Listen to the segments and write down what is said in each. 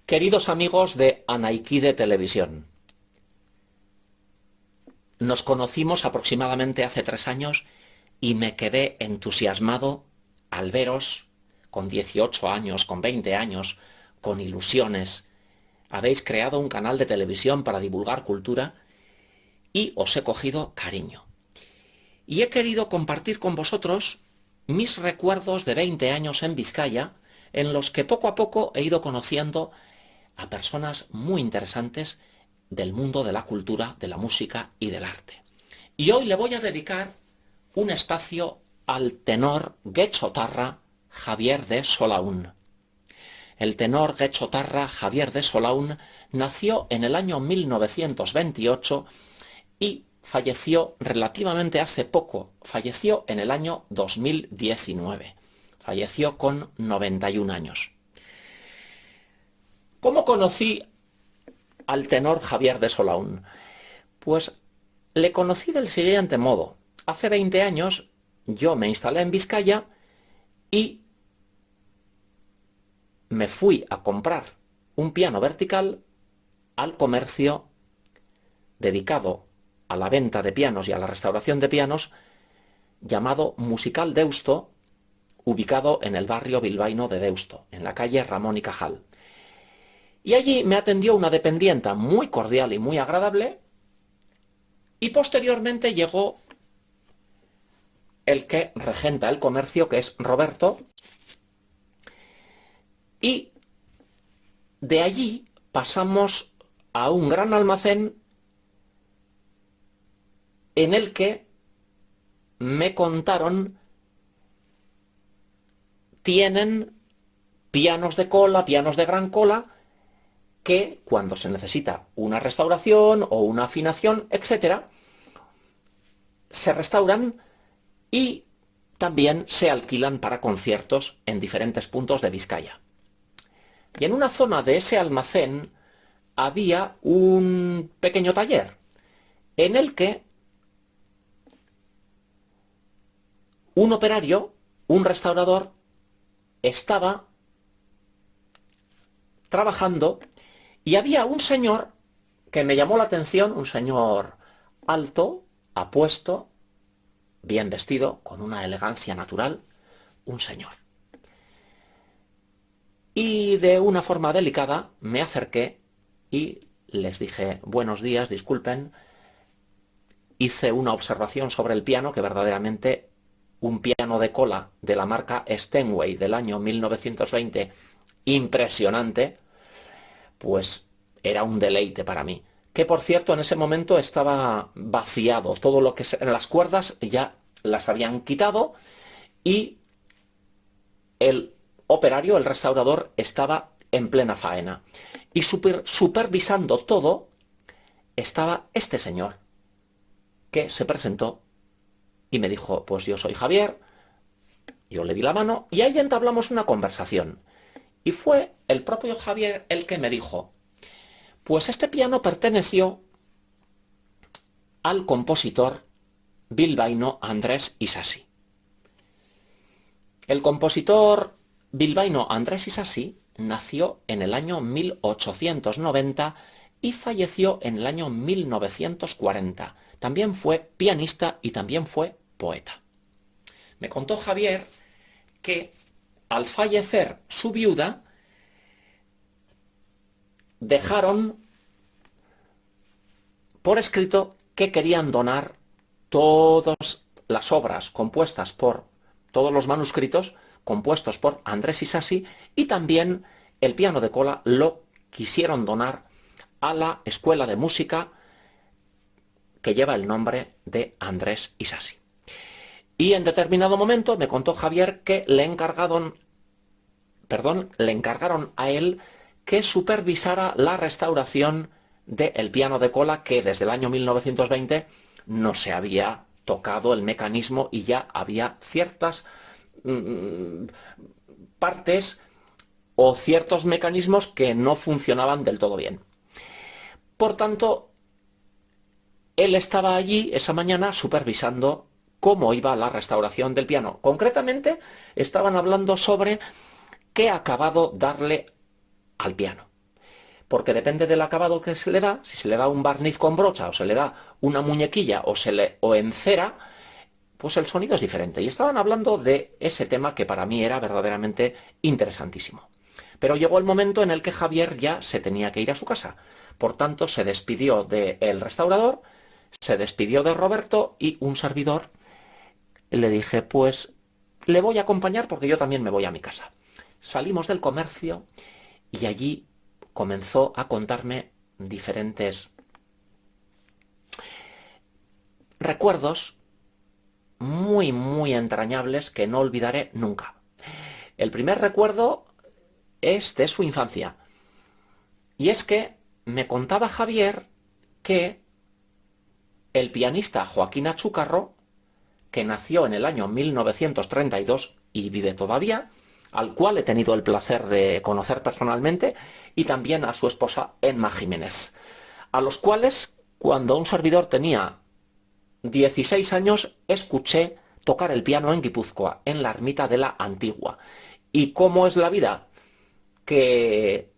Queridos amigos de Anaikide Televisión, nos conocimos aproximadamente hace 3 años y me quedé entusiasmado al veros con 18 años, con 20 años, con ilusiones. Habéis creado un canal de televisión para divulgar cultura y os he cogido cariño. Y he querido compartir con vosotros mis recuerdos de 20 años en Vizcaya, en los que poco a poco he ido conociendo a personas muy interesantes del mundo de la cultura, de la música y del arte. Y hoy le voy a dedicar un espacio al tenor guechotarra Javier de Solaún. El tenor guechotarra Javier de Solaún nació en el año 1928 y falleció relativamente hace poco, falleció en el año 2019, falleció con 91 años. ¿Cómo conocí al tenor Javier de Solaún? Pues le conocí del siguiente modo. Hace 20 años yo me instalé en Vizcaya y me fui a comprar un piano vertical al comercio dedicado a la venta de pianos y a la restauración de pianos llamado Musical Deusto, ubicado en el barrio bilbaíno de Deusto, en la calle Ramón y Cajal. Y allí me atendió una dependienta muy cordial y muy agradable, y posteriormente llegó el que regenta el comercio, que es Roberto, y de allí pasamos a un gran almacén en el que me contaron tienen pianos de cola, pianos de gran cola, que cuando se necesita una restauración o una afinación, etcétera, se restauran y también se alquilan para conciertos en diferentes puntos de Vizcaya. Y en una zona de ese almacén había un pequeño taller en el que un operario, un restaurador, estaba trabajando y había un señor que me llamó la atención, un señor alto, apuesto, bien vestido, con una elegancia natural, un señor. Y de una forma delicada me acerqué y les dije, buenos días, disculpen, hice una observación sobre el piano, que verdaderamente un piano de cola de la marca Steinway del año 1920, impresionante, pues era un deleite para mí. Que por cierto en ese momento estaba vaciado, todo lo que las cuerdas ya las habían quitado y el operario, el restaurador, estaba en plena faena. Y supervisando todo estaba este señor, que se presentó y me dijo, pues yo soy Javier. Yo le di la mano y ahí entablamos una conversación. Y fue el propio Javier el que me dijo, pues este piano perteneció al compositor bilbaíno Andrés Isasi. El compositor bilbaíno Andrés Isasi nació en el año 1890 y falleció en el año 1940. También fue pianista y también fue poeta. Me contó Javier que al fallecer su viuda dejaron por escrito que querían donar todas las obras compuestas por, todos los manuscritos compuestos por Andrés Isasi, y también el piano de cola lo quisieron donar a la escuela de música que lleva el nombre de Andrés Isasi. Y en determinado momento me contó Javier que le encargaron a él que supervisara la restauración del piano de cola, que desde el año 1920 no se había tocado el mecanismo y ya había ciertas partes o ciertos mecanismos que no funcionaban del todo bien. Por tanto, él estaba allí esa mañana supervisando cómo iba la restauración del piano. Concretamente, estaban hablando sobre qué acabado darle al piano. porque depende del acabado que se le da, si se le da un barniz con brocha o se le da una muñequilla o en cera, pues el sonido es diferente. Y estaban hablando de ese tema que para mí era verdaderamente interesantísimo. Pero llegó el momento en el que Javier ya se tenía que ir a su casa. Por tanto, se despidió del restaurador, se despidió de Roberto y un servidor le dije, pues le voy a acompañar porque yo también me voy a mi casa. Salimos del comercio y allí comenzó a contarme diferentes recuerdos muy, muy entrañables que no olvidaré nunca. El primer recuerdo es de su infancia. Y es que me contaba Javier que el pianista Joaquín Achúcarro, que nació en el año 1932 y vive todavía, al cual he tenido el placer de conocer personalmente, y también a su esposa Emma Jiménez, a los cuales, cuando un servidor tenía 16 años, escuché tocar el piano en Guipúzcoa, en la ermita de la Antigua. ¿Y cómo es la vida? Que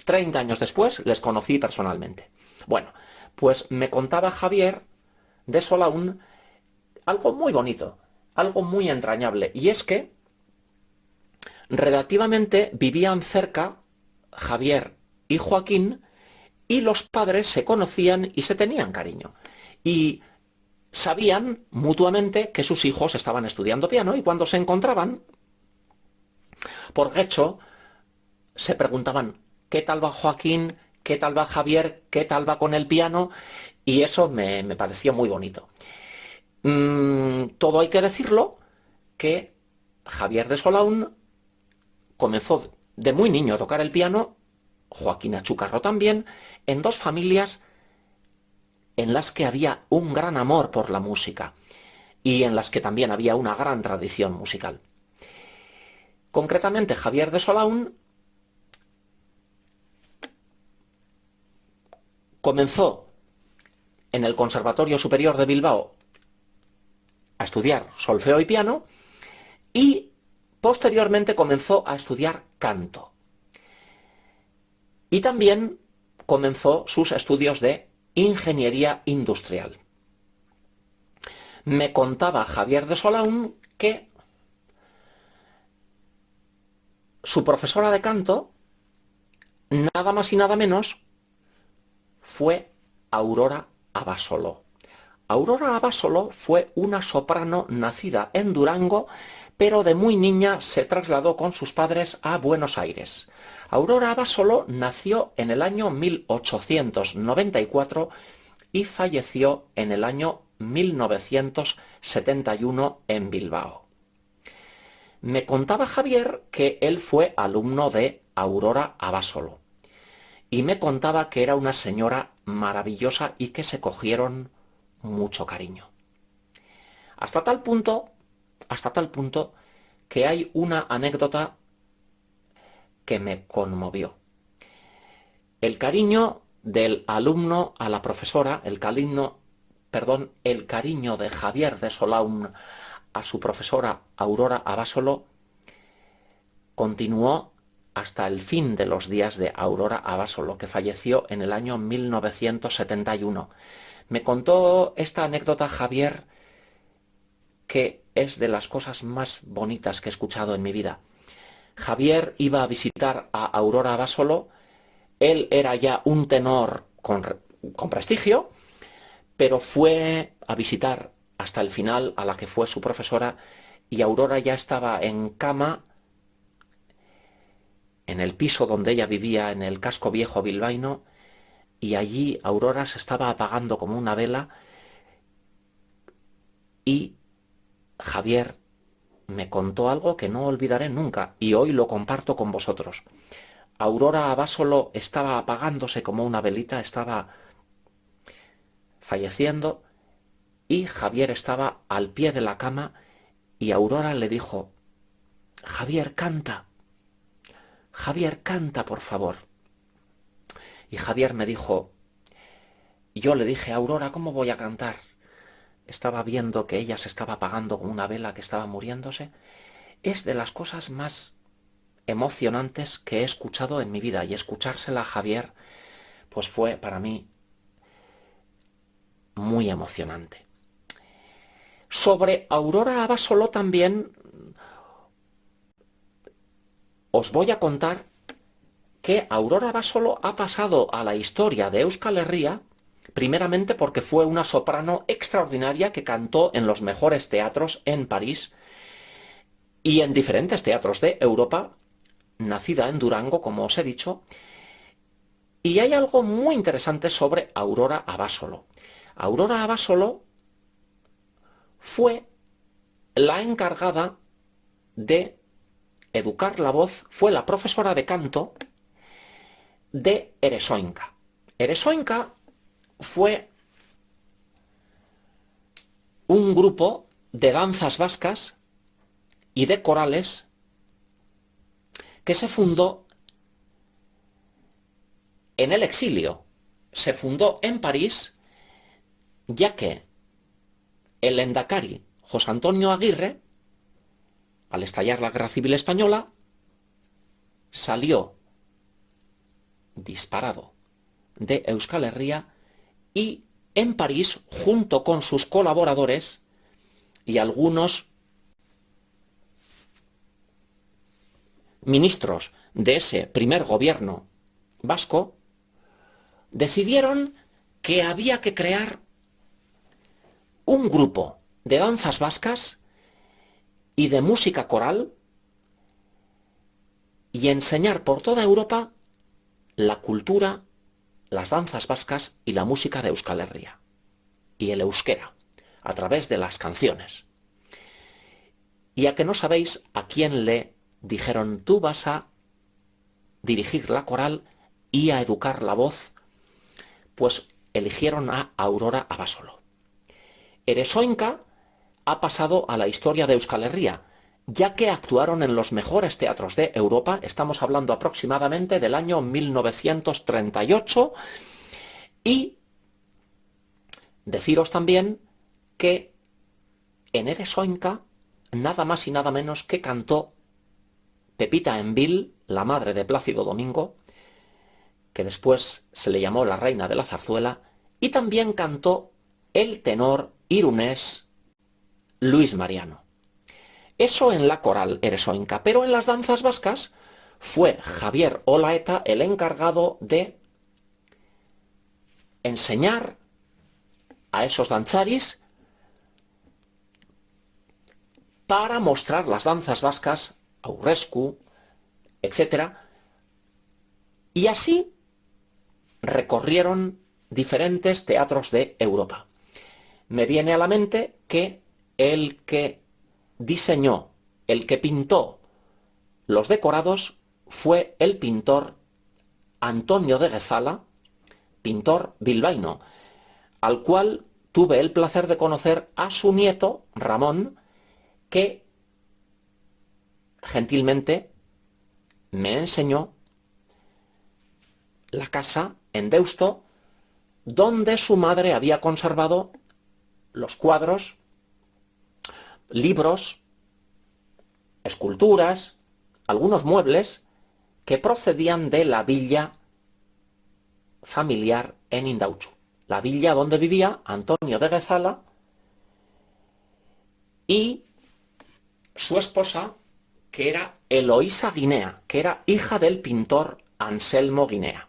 30 años después les conocí personalmente. Bueno, pues me contaba Javier de Solaún algo muy bonito, algo muy entrañable, y es que relativamente vivían cerca Javier y Joaquín, y los padres se conocían y se tenían cariño. Y sabían mutuamente que sus hijos estaban estudiando piano, y cuando se encontraban, por hecho, se preguntaban, ¿qué tal va Joaquín? ¿Qué tal va Javier? ¿Qué tal va con el piano? Y eso me pareció muy bonito. Todo hay que decirlo, que Javier de Solaún comenzó de muy niño a tocar el piano, Joaquín Achúcarro también, en dos familias en las que había un gran amor por la música y en las que también había una gran tradición musical. Concretamente, Javier de Solaún comenzó en el Conservatorio Superior de Bilbao a estudiar solfeo y piano, y posteriormente comenzó a estudiar canto. Y también comenzó sus estudios de ingeniería industrial. Me contaba Javier de Solaún que su profesora de canto, nada más y nada menos, fue Aurora Abasolo. Aurora Abasolo fue una soprano nacida en Durango, pero de muy niña se trasladó con sus padres a Buenos Aires. Aurora Abasolo nació en el año 1894 y falleció en el año 1971 en Bilbao. Me contaba Javier que él fue alumno de Aurora Abasolo y me contaba que era una señora maravillosa y que se cogieron mucho cariño. Hasta tal punto que hay una anécdota que me conmovió. El cariño del alumno a la profesora, el cariño de Javier de Solaún a su profesora Aurora Abasolo continuó hasta el fin de los días de Aurora Abasolo, que falleció en el año 1971. Me contó esta anécdota Javier, que es de las cosas más bonitas que he escuchado en mi vida. Javier iba a visitar a Aurora Abasolo. Él era ya un tenor con prestigio, pero fue a visitar hasta el final a la que fue su profesora, y Aurora ya estaba en cama en el piso donde ella vivía, en el casco viejo bilbaíno, y allí Aurora se estaba apagando como una vela, y Javier me contó algo que no olvidaré nunca, y hoy lo comparto con vosotros. Aurora Abasolo estaba apagándose como una velita, estaba falleciendo, y Javier estaba al pie de la cama, y Aurora le dijo, Javier, canta, por favor. Y Javier me dijo, yo le dije, Aurora, ¿cómo voy a cantar? Estaba viendo que ella se estaba apagando como una vela que estaba muriéndose. Es de las cosas más emocionantes que he escuchado en mi vida, y escuchársela a Javier pues fue para mí muy emocionante. Sobre Aurora Abasolo también os voy a contar que Aurora Abasolo ha pasado a la historia de Euskal Herria primeramente porque fue una soprano extraordinaria que cantó en los mejores teatros en París y en diferentes teatros de Europa, nacida en Durango, como os he dicho. Y hay algo muy interesante sobre Aurora Abasolo. Aurora Abasolo fue la encargada de educar la voz, fue la profesora de canto de Eresoinka. Eresoinka fue un grupo de danzas vascas y de corales que se fundó en el exilio. Se fundó en París, ya que el Lehendakari José Antonio Aguirre, al estallar la Guerra Civil Española, salió disparado de Euskal Herria y en París, junto con sus colaboradores y algunos ministros de ese primer gobierno vasco, decidieron que había que crear un grupo de danzas vascas y de música coral y enseñar por toda Europa la cultura, las danzas vascas y la música de Euskal Herria y el euskera a través de las canciones. Y a que no sabéis a quién le dijeron: tú vas a dirigir la coral y a educar la voz, pues eligieron a Aurora Abasolo. Eresoinka ha pasado a la historia de Euskal Herria, ya que actuaron en los mejores teatros de Europa. Estamos hablando aproximadamente del año 1938, y deciros también que en Eresoinka nada más y nada menos que cantó Pepita Envil, la madre de Plácido Domingo, que después se le llamó la reina de la zarzuela, y también cantó el tenor irunés Luis Mariano. Eso en la coral Eresoinka, pero en las danzas vascas fue Javier Olaeta el encargado de enseñar a esos danzaris para mostrar las danzas vascas, aurresku, etc. Y así recorrieron diferentes teatros de Europa. Me viene a la mente que el que diseñó, el que pintó los decorados fue el pintor Antonio de Guezala, pintor bilbaíno, al cual tuve el placer de conocer a su nieto, Ramón, que gentilmente me enseñó la casa en Deusto, donde su madre había conservado los cuadros, libros, esculturas, algunos muebles que procedían de la villa familiar en Indautxu, la villa donde vivía Antonio de Guezala y su esposa, que era Eloísa Guinea, que era hija del pintor Anselmo Guinea.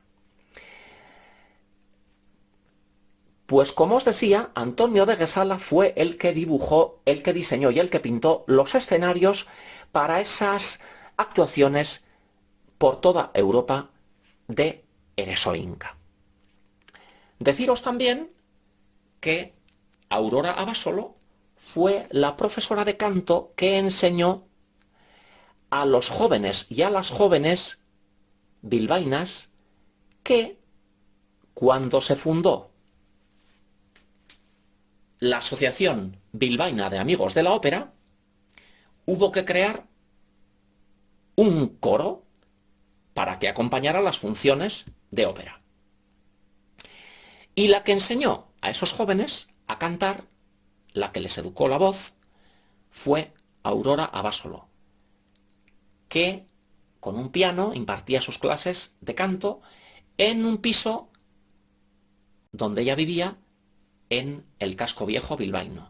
Pues como os decía, Antonio de Guezala fue el que dibujó, el que diseñó y el que pintó los escenarios para esas actuaciones por toda Europa de Eresoinka. Deciros también que Aurora Abasolo fue la profesora de canto que enseñó a los jóvenes y a las jóvenes bilbaínas que, cuando se fundó la Asociación Bilbaína de Amigos de la Ópera, hubo que crear un coro para que acompañara las funciones de ópera. Y la que enseñó a esos jóvenes a cantar, la que les educó la voz, fue Aurora Abasolo, que con un piano, impartía sus clases de canto en un piso donde ella vivía en el casco viejo bilbaíno.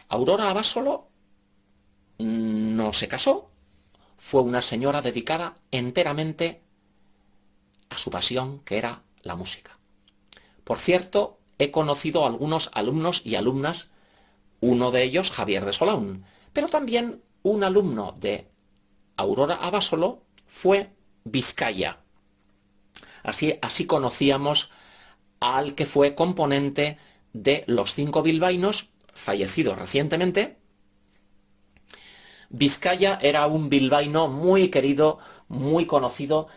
Aurora Abasolo no se casó, fue una señora dedicada enteramente a su pasión, que era la música. Por cierto, he conocido a algunos alumnos y alumnas, uno de ellos Javier de Solaun, pero también un alumno de Aurora Abasolo fue Vizcaya. Así conocíamos al que fue componente de Los Cinco Bilbaínos, fallecido recientemente. Vizcaya era un bilbaíno muy querido, muy conocido,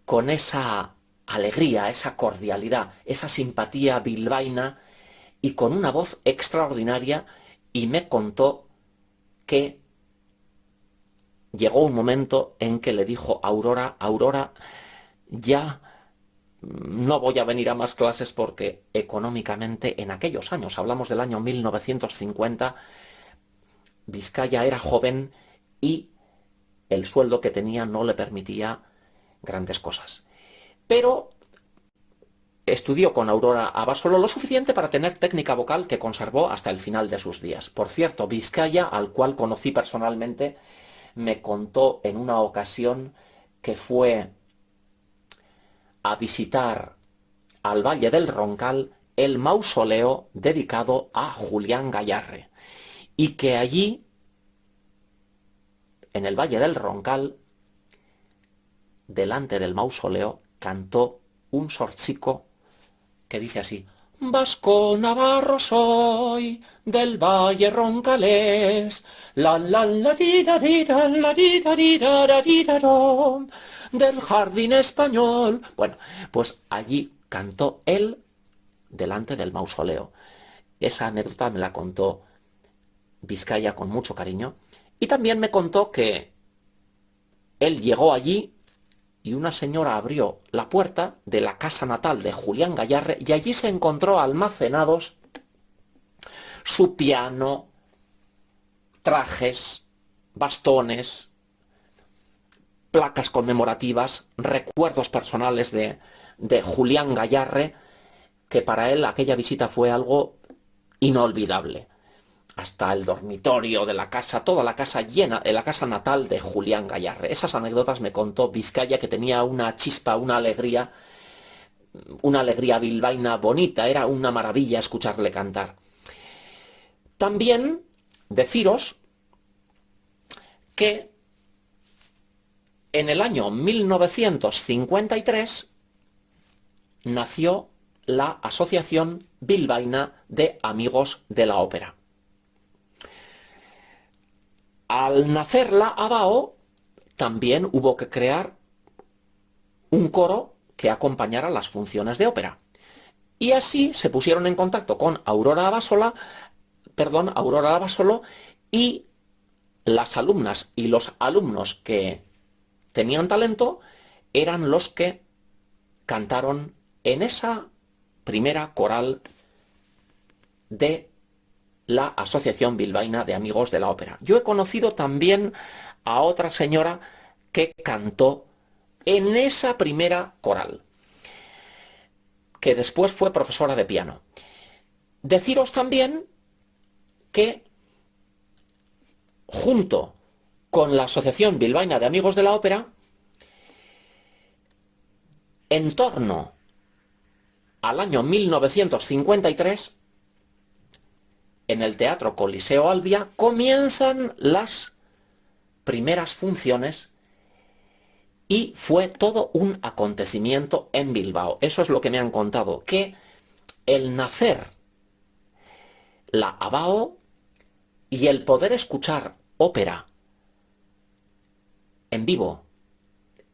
con esa alegría, esa cordialidad, esa simpatía bilbaína y con una voz extraordinaria, y me contó que llegó un momento en que le dijo a Aurora: Aurora, ya no voy a venir a más clases porque económicamente en aquellos años, hablamos del año 1950, Vizcaya era joven y el sueldo que tenía no le permitía grandes cosas. Pero estudió con Aurora Abasolo lo suficiente para tener técnica vocal que conservó hasta el final de sus días. Por cierto, Vizcaya, al cual conocí personalmente, me contó en una ocasión que fue a visitar al Valle del Roncal el mausoleo dedicado a Julián Gayarre, y que allí, en el Valle del Roncal, delante del mausoleo, cantó un sorchico que dice así: vasco navarro soy, del Valle Roncalés, la del jardín español. Bueno, pues allí cantó él delante del mausoleo. Esa anécdota me la contó Vizcaya con mucho cariño, y también me contó que él llegó allí y una señora abrió la puerta de la casa natal de Julián Gayarre y allí se encontró almacenados su piano, trajes, bastones, placas conmemorativas, recuerdos personales de Julián Gayarre, que para él aquella visita fue algo inolvidable. Hasta el dormitorio de la casa, toda la casa llena, de la casa natal de Julián Gayarre. Esas anécdotas me contó Vizcaya, que tenía una chispa, una alegría bilbaína bonita, era una maravilla escucharle cantar. También deciros que en el año 1953 nació la Asociación Bilbaína de Amigos de la Ópera. Al nacer la ABAO, también hubo que crear un coro que acompañara las funciones de ópera. Y así se pusieron en contacto con Aurora Abasolo, y las alumnas y los alumnos que tenían talento eran los que cantaron en esa primera coral de la Asociación Bilbaína de Amigos de la Ópera. Yo he conocido también a otra señora que cantó en esa primera coral, que después fue profesora de piano. Deciros también que junto con la Asociación Bilbaína de Amigos de la Ópera, en torno al año 1953, en el Teatro Coliseo Albia comienzan las primeras funciones y fue todo un acontecimiento en Bilbao. Eso es lo que me han contado, que el nacer la ABAO y el poder escuchar ópera en vivo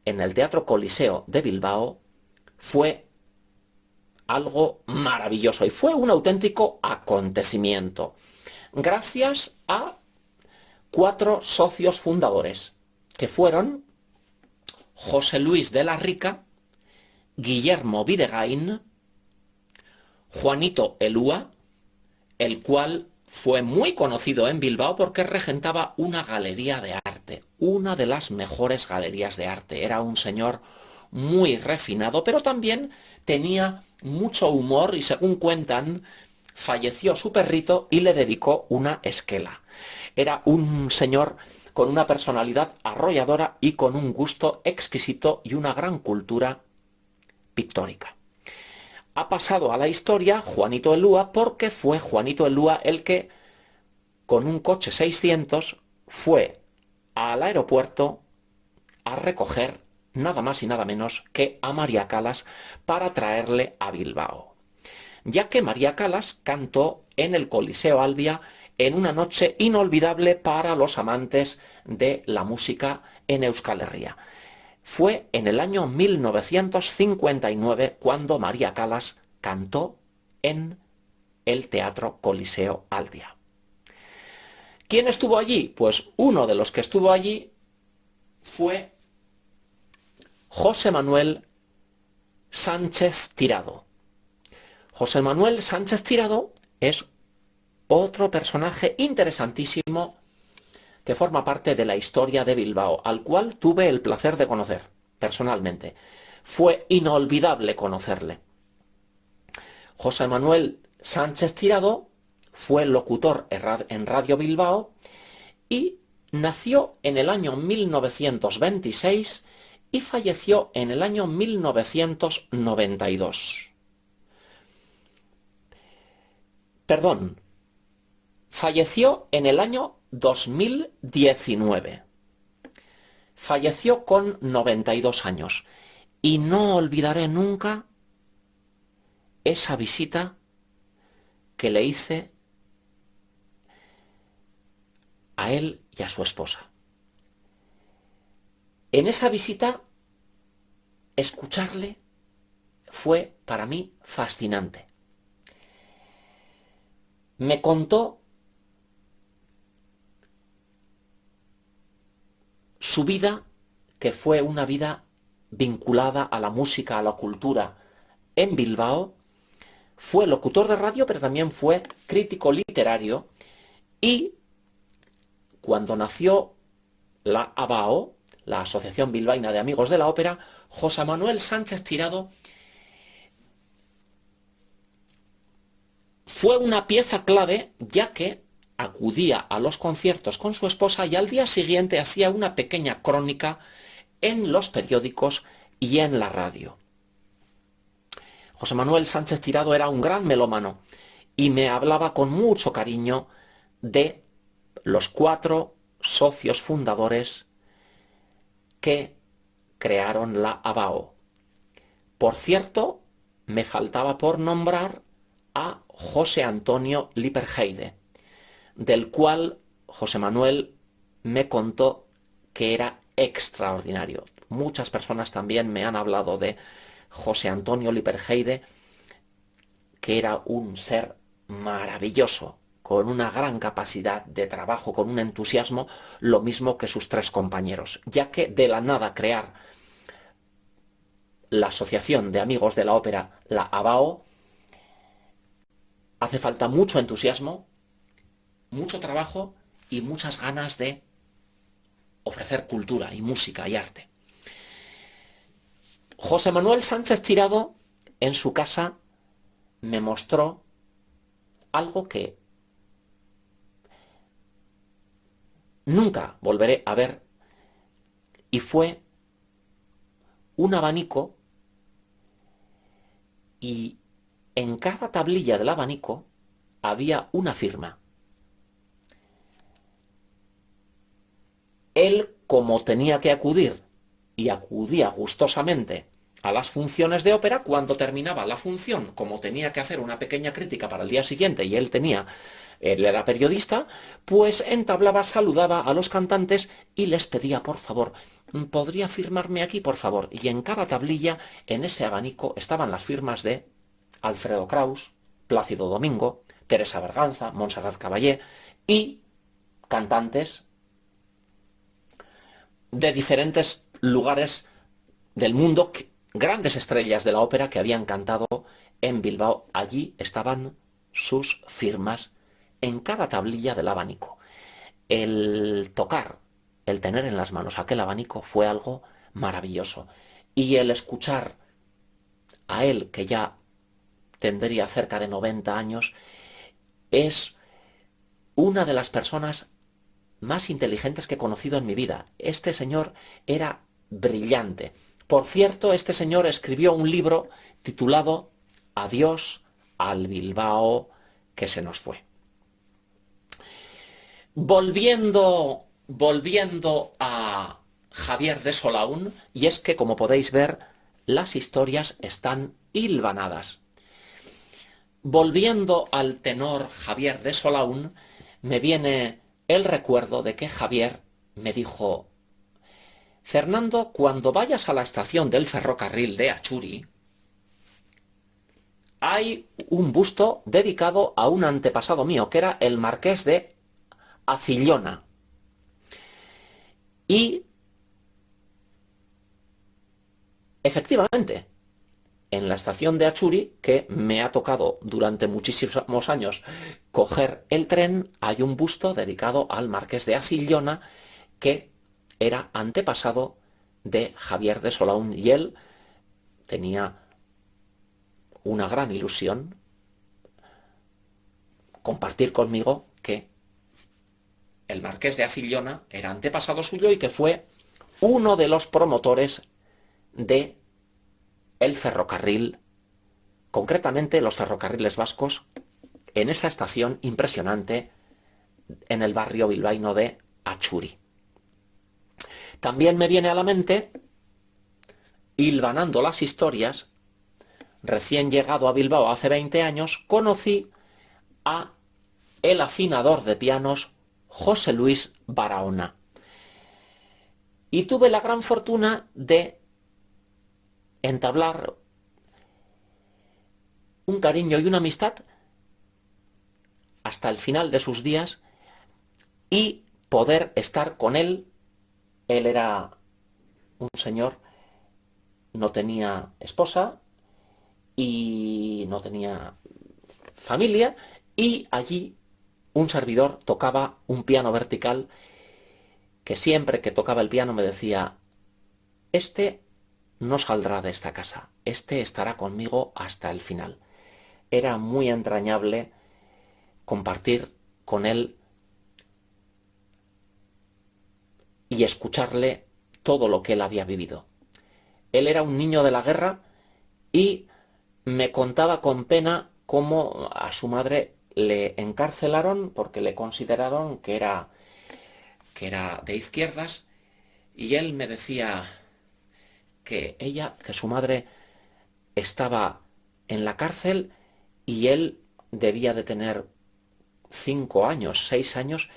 en el Teatro Coliseo de Bilbao fue algo maravilloso y fue un auténtico acontecimiento, gracias a 4 socios fundadores, que fueron José Luis de la Rica, Guillermo Videgain, Juanito Elúa, el cual fue muy conocido en Bilbao porque regentaba una galería de arte. arte, una de las mejores galerías de arte. Era un señor muy refinado, pero también tenía mucho humor y, según cuentan, falleció su perrito y le dedicó una esquela. Era un señor con una personalidad arrolladora y con un gusto exquisito y una gran cultura pictórica. Ha pasado a la historia Juanito Elúa porque fue Juanito Elúa el que, con un coche 600, fue al aeropuerto a recoger nada más y nada menos que a María Callas para traerle a Bilbao, ya que María Callas cantó en el Coliseo Albia en una noche inolvidable para los amantes de la música en Euskal Herria. Fue en el año 1959 cuando María Callas cantó en el Teatro Coliseo Albia. ¿Quién estuvo allí? Pues uno de los que estuvo allí fue José Manuel Sánchez Tirado. José Manuel Sánchez Tirado es otro personaje interesantísimo que forma parte de la historia de Bilbao, al cual tuve el placer de conocer personalmente. Fue inolvidable conocerle. José Manuel Sánchez Tirado fue locutor en Radio Bilbao y nació en el año 1926 y falleció en el año 1992. Perdón, falleció en el año 2019. Falleció con 92 años. Y no olvidaré nunca esa visita que le hice a él y a su esposa. En esa visita, escucharle fue para mí fascinante. Me contó su vida, que fue una vida vinculada a la música, a la cultura en Bilbao. Fue locutor de radio, pero también fue crítico literario. Y cuando nació la ABAO, la Asociación Bilbaína de Amigos de la Ópera, José Manuel Sánchez Tirado fue una pieza clave, ya que acudía a los conciertos con su esposa y al día siguiente hacía una pequeña crónica en los periódicos y en la radio. José Manuel Sánchez Tirado era un gran melómano y me hablaba con mucho cariño de los 4 socios fundadores que crearon la ABAO. Por cierto, me faltaba por nombrar a José Antonio Lipperheide, del cual José Manuel me contó que era extraordinario. Muchas personas también me han hablado de José Antonio Lipperheide, que era un ser maravilloso, con una gran capacidad de trabajo, con un entusiasmo, lo mismo que sus 3 compañeros, ya que de la nada crear la Asociación de Amigos de la Ópera, la ABAO, hace falta mucho entusiasmo, mucho trabajo y muchas ganas de ofrecer cultura y música y arte. José Manuel Sánchez Tirado, en su casa, me mostró algo que nunca volveré a ver, y fue un abanico, y en cada tablilla del abanico había una firma. Él, como tenía que acudir, y acudía gustosamente a las funciones de ópera, cuando terminaba la función, como tenía que hacer una pequeña crítica para el día siguiente y él era periodista, pues entablaba, saludaba a los cantantes y les pedía, por favor, ¿podría firmarme aquí, por favor? Y en cada tablilla, en ese abanico, estaban las firmas de Alfredo Kraus, Plácido Domingo, Teresa Berganza, Montserrat Caballé y cantantes de diferentes lugares del mundo, grandes estrellas de la ópera que habían cantado en Bilbao. Allí estaban sus firmas en cada tablilla del abanico. El tocar el tener en las manos aquel abanico fue algo maravilloso. Y el escuchar a él, que ya tendría cerca de 90 años, es una de las personas más inteligentes que he conocido en mi vida. Este señor era brillante. Por cierto, este señor escribió un libro titulado Adiós al Bilbao que se nos fue. Volviendo a Javier de Solaún, y es que, como podéis ver, las historias están hilvanadas. Volviendo al tenor Javier de Solaún, me viene el recuerdo de que Javier me dijo: Fernando, cuando vayas a la estación del ferrocarril de Achuri, hay un busto dedicado a un antepasado mío, que era el marqués de Acillona. Y, efectivamente, en la estación de Achuri, que me ha tocado durante muchísimos años coger el tren, hay un busto dedicado al marqués de Acillona, que era antepasado de Javier de Solaún, y él tenía una gran ilusión compartir conmigo que el marqués de Acillona era antepasado suyo y que fue uno de los promotores de el ferrocarril, concretamente los ferrocarriles vascos, en esa estación impresionante en el barrio bilbaíno de Achuri. También me viene a la mente, hilvanando las historias, recién llegado a Bilbao hace 20 años, conocí a el afinador de pianos José Luis Barahona. Y tuve la gran fortuna de entablar un cariño y una amistad hasta el final de sus días y poder estar con él. Él era un señor, no tenía esposa y no tenía familia, y allí un servidor tocaba un piano vertical que siempre que tocaba el piano me decía: este no saldrá de esta casa, este estará conmigo hasta el final. Era muy entrañable compartir con él y escucharle todo lo que él había vivido. Él era un niño de la guerra y me contaba con pena cómo a su madre le encarcelaron porque le consideraron que era de izquierdas, y él me decía que su madre estaba en la cárcel y él debía de tener 5 años, 6 años,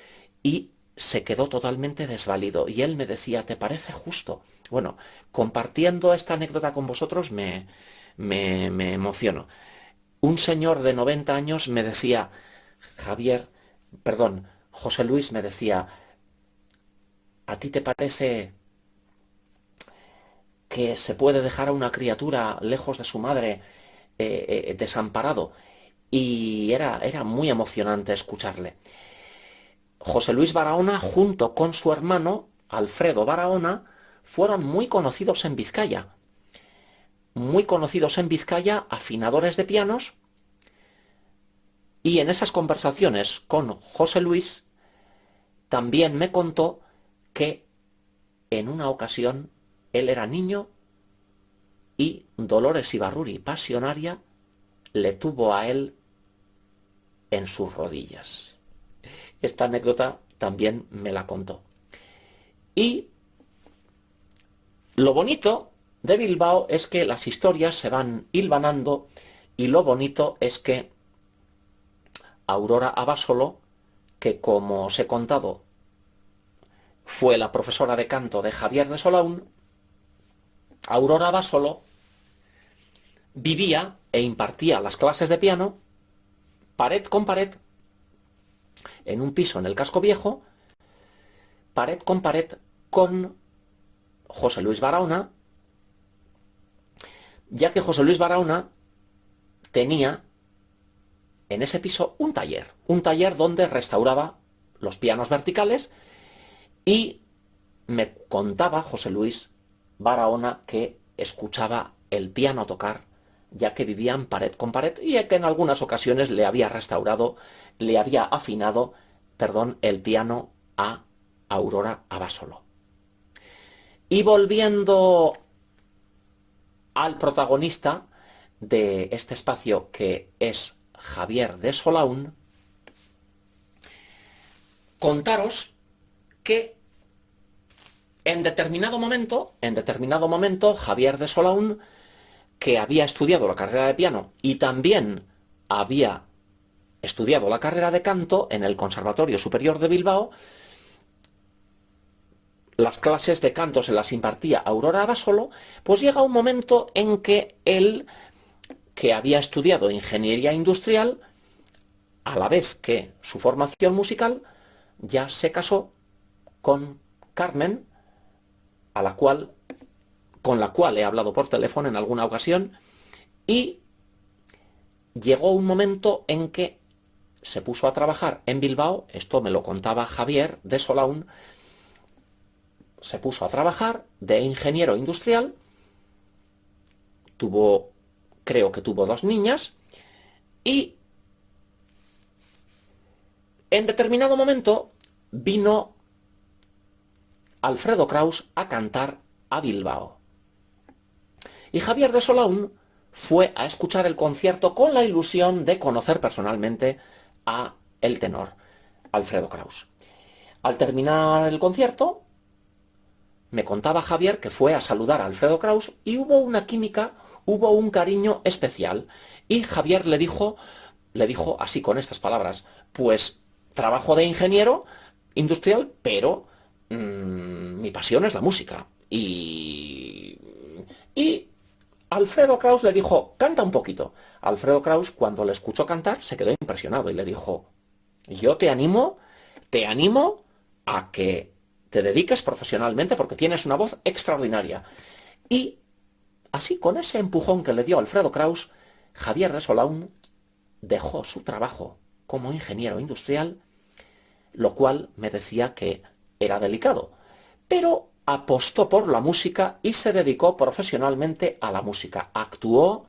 y se quedó totalmente desvalido. Y él me decía: ¿te parece justo? Bueno, compartiendo esta anécdota con vosotros me emociono. Un señor de 90 años me decía, José Luis me decía: ¿a ti te parece que se puede dejar a una criatura lejos de su madre, desamparado? Y era muy emocionante escucharle. José Luis Barahona, junto con su hermano Alfredo Barahona, fueron muy conocidos en Vizcaya. Muy conocidos en Vizcaya, afinadores de pianos, y en esas conversaciones con José Luis también me contó que en una ocasión él era niño y Dolores Ibarruri, pasionaria, le tuvo a él en sus rodillas. Esta anécdota también me la contó. Y lo bonito de Bilbao es que las historias se van hilvanando, y lo bonito es que Aurora Abasolo, que como os he contado fue la profesora de canto de Javier de Solaún, Aurora Abasolo vivía e impartía las clases de piano pared con pared en un piso en el Casco Viejo, pared con pared con José Luis Barahona, ya que José Luis Barahona tenía en ese piso un taller donde restauraba los pianos verticales, y me contaba José Luis Barahona que escuchaba el piano tocar, ya que vivían pared con pared y que en algunas ocasiones le había le había afinado, perdón, el piano a Aurora Abasolo. Y volviendo al protagonista de este espacio, que es Javier de Solaún, contaros que en determinado momento, Javier de Solaún, que había estudiado la carrera de piano y también había estudiado la carrera de canto en el Conservatorio Superior de Bilbao, las clases de canto se las impartía Aurora Abasolo, pues llega un momento en que él, que había estudiado ingeniería industrial, a la vez que su formación musical, ya se casó con Carmen, con la cual he hablado por teléfono en alguna ocasión, y llegó un momento en que se puso a trabajar en Bilbao. Esto me lo contaba Javier de Solaún. Se puso a trabajar de ingeniero industrial, creo que tuvo 2 niñas, y en determinado momento vino Alfredo Kraus a cantar a Bilbao. Y Javier de Solaún fue a escuchar el concierto con la ilusión de conocer personalmente a el tenor Alfredo Kraus. Al terminar el concierto, me contaba Javier que fue a saludar a Alfredo Kraus y hubo una química, hubo un cariño especial. Y Javier le dijo así, con estas palabras: pues trabajo de ingeniero industrial, pero mi pasión es la música. Y Alfredo Kraus le dijo: canta un poquito. Alfredo Kraus, cuando le escuchó cantar, se quedó impresionado y le dijo: yo te animo a que te dediques profesionalmente porque tienes una voz extraordinaria. Y así, con ese empujón que le dio Alfredo Kraus, Javier de Solaún dejó su trabajo como ingeniero industrial, lo cual me decía que era delicado, pero apostó por la música y se dedicó profesionalmente a la música. Actuó,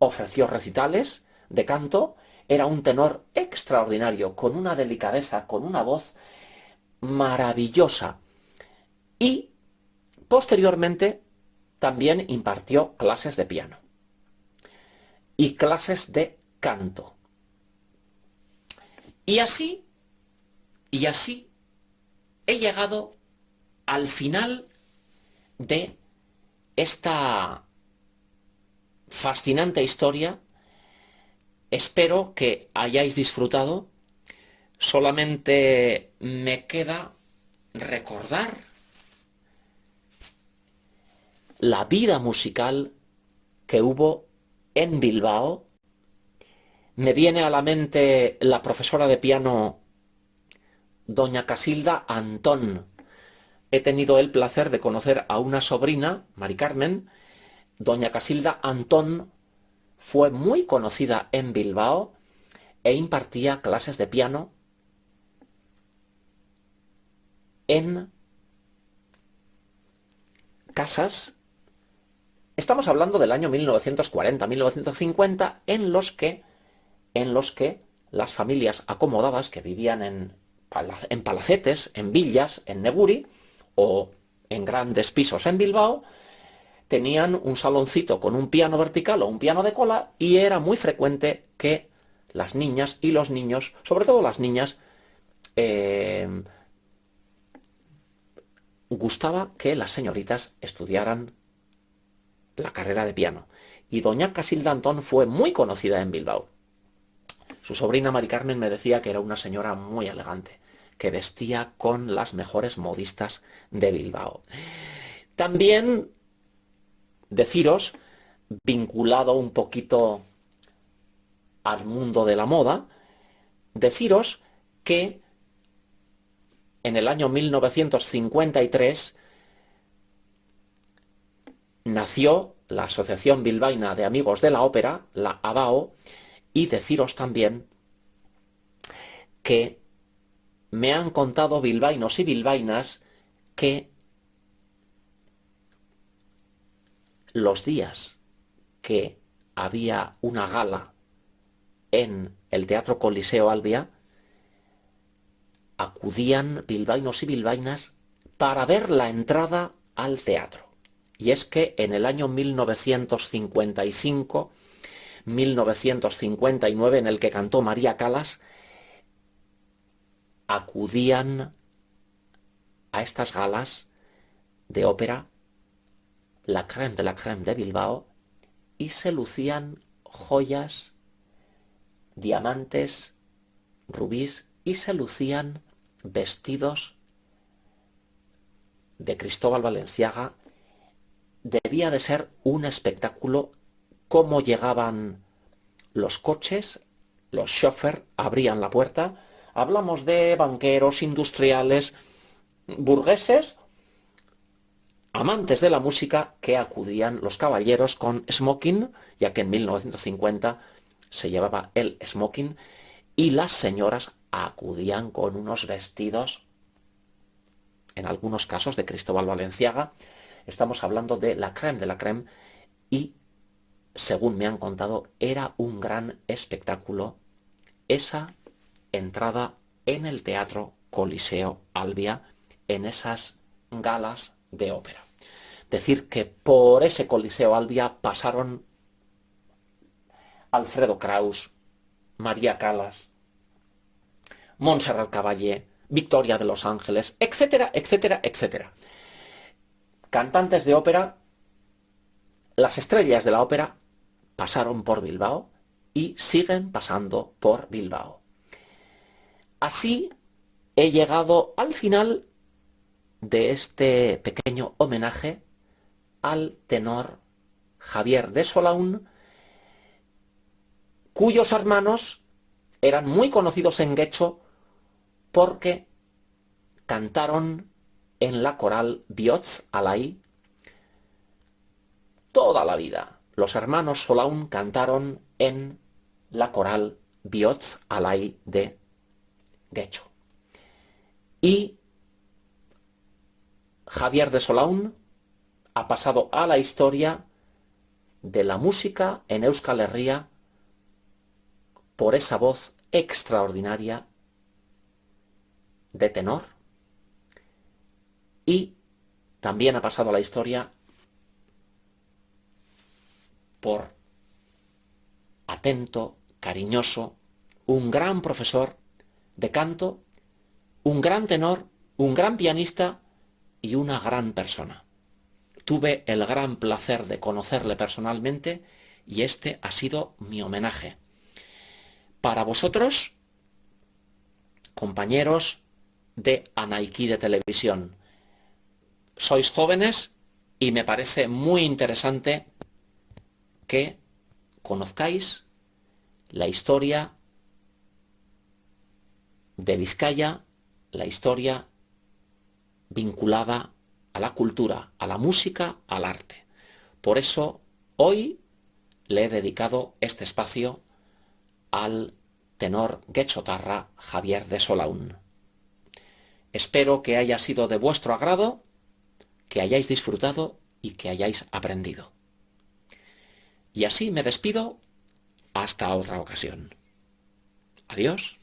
ofreció recitales de canto, era un tenor extraordinario, con una delicadeza, con una voz maravillosa. Y posteriormente también impartió clases de piano y clases de canto. Y así he llegado al final de esta fascinante historia. Espero que hayáis disfrutado. Solamente me queda recordar la vida musical que hubo en Bilbao. Me viene a la mente la profesora de piano, doña Casilda Antón. He tenido el placer de conocer a una sobrina, Mari Carmen. Doña Casilda Antón fue muy conocida en Bilbao e impartía clases de piano en casas. Estamos hablando del año 1940-1950, en los que las familias acomodadas que vivían en palacetes, en villas, en Neguri o en grandes pisos en Bilbao, tenían un saloncito con un piano vertical o un piano de cola, y era muy frecuente que las niñas y los niños, sobre todo las niñas, gustaba que las señoritas estudiaran la carrera de piano. Y doña Casilda Antón fue muy conocida en Bilbao. Su sobrina Mari Carmen me decía que era una señora muy elegante, que vestía con las mejores modistas de Bilbao. También deciros, vinculado un poquito al mundo de la moda, deciros que en el año 1953 nació la Asociación Bilbaína de Amigos de la Ópera, la ABAO, y deciros también que me han contado bilbaínos y bilbaínas que los días que había una gala en el Teatro Coliseo Albia, acudían bilbaínos y bilbaínas para ver la entrada al teatro. Y es que en el año 1955-1959, en el que cantó María Callas, acudían a estas galas de ópera la crème de la crème de Bilbao y se lucían joyas, diamantes, rubíes, y se lucían vestidos de Cristóbal Balenciaga. Debía de ser un espectáculo cómo llegaban los coches, los chófer abrían la puerta. Hablamos de banqueros, industriales, burgueses, amantes de la música, que acudían, los caballeros con smoking, ya que en 1950 se llevaba el smoking, y las señoras acudían con unos vestidos, en algunos casos de Cristóbal Balenciaga. Estamos hablando de la crème, y según me han contado, era un gran espectáculo esa entrada en el Teatro Coliseo Albia, en esas galas de ópera. Decir que por ese Coliseo Albia pasaron Alfredo Kraus, María Callas, Montserrat Caballé, Victoria de los Ángeles, etcétera, etcétera, etcétera. Cantantes de ópera, las estrellas de la ópera pasaron por Bilbao y siguen pasando por Bilbao. Así he llegado al final de este pequeño homenaje al tenor Javier de Solaun, cuyos hermanos eran muy conocidos en Getxo porque cantaron en la coral Bihotz Alai toda la vida. Los hermanos Solaun cantaron en la coral Bihotz Alai de Getxo. Y Javier de Solaun ha pasado a la historia de la música en Euskal Herria por esa voz extraordinaria de tenor, y también ha pasado a la historia por atento, cariñoso, un gran profesor de canto, un gran tenor, un gran pianista y una gran persona. Tuve el gran placer de conocerle personalmente y este ha sido mi homenaje. Para vosotros, compañeros de Anaiki de Televisión, sois jóvenes y me parece muy interesante que conozcáis la historia de Vizcaya, la historia vinculada a la cultura, a la música, al arte. Por eso hoy le he dedicado este espacio al tenor getxotarra Javier de Solaun. Espero que haya sido de vuestro agrado, que hayáis disfrutado y que hayáis aprendido. Y así me despido hasta otra ocasión. Adiós.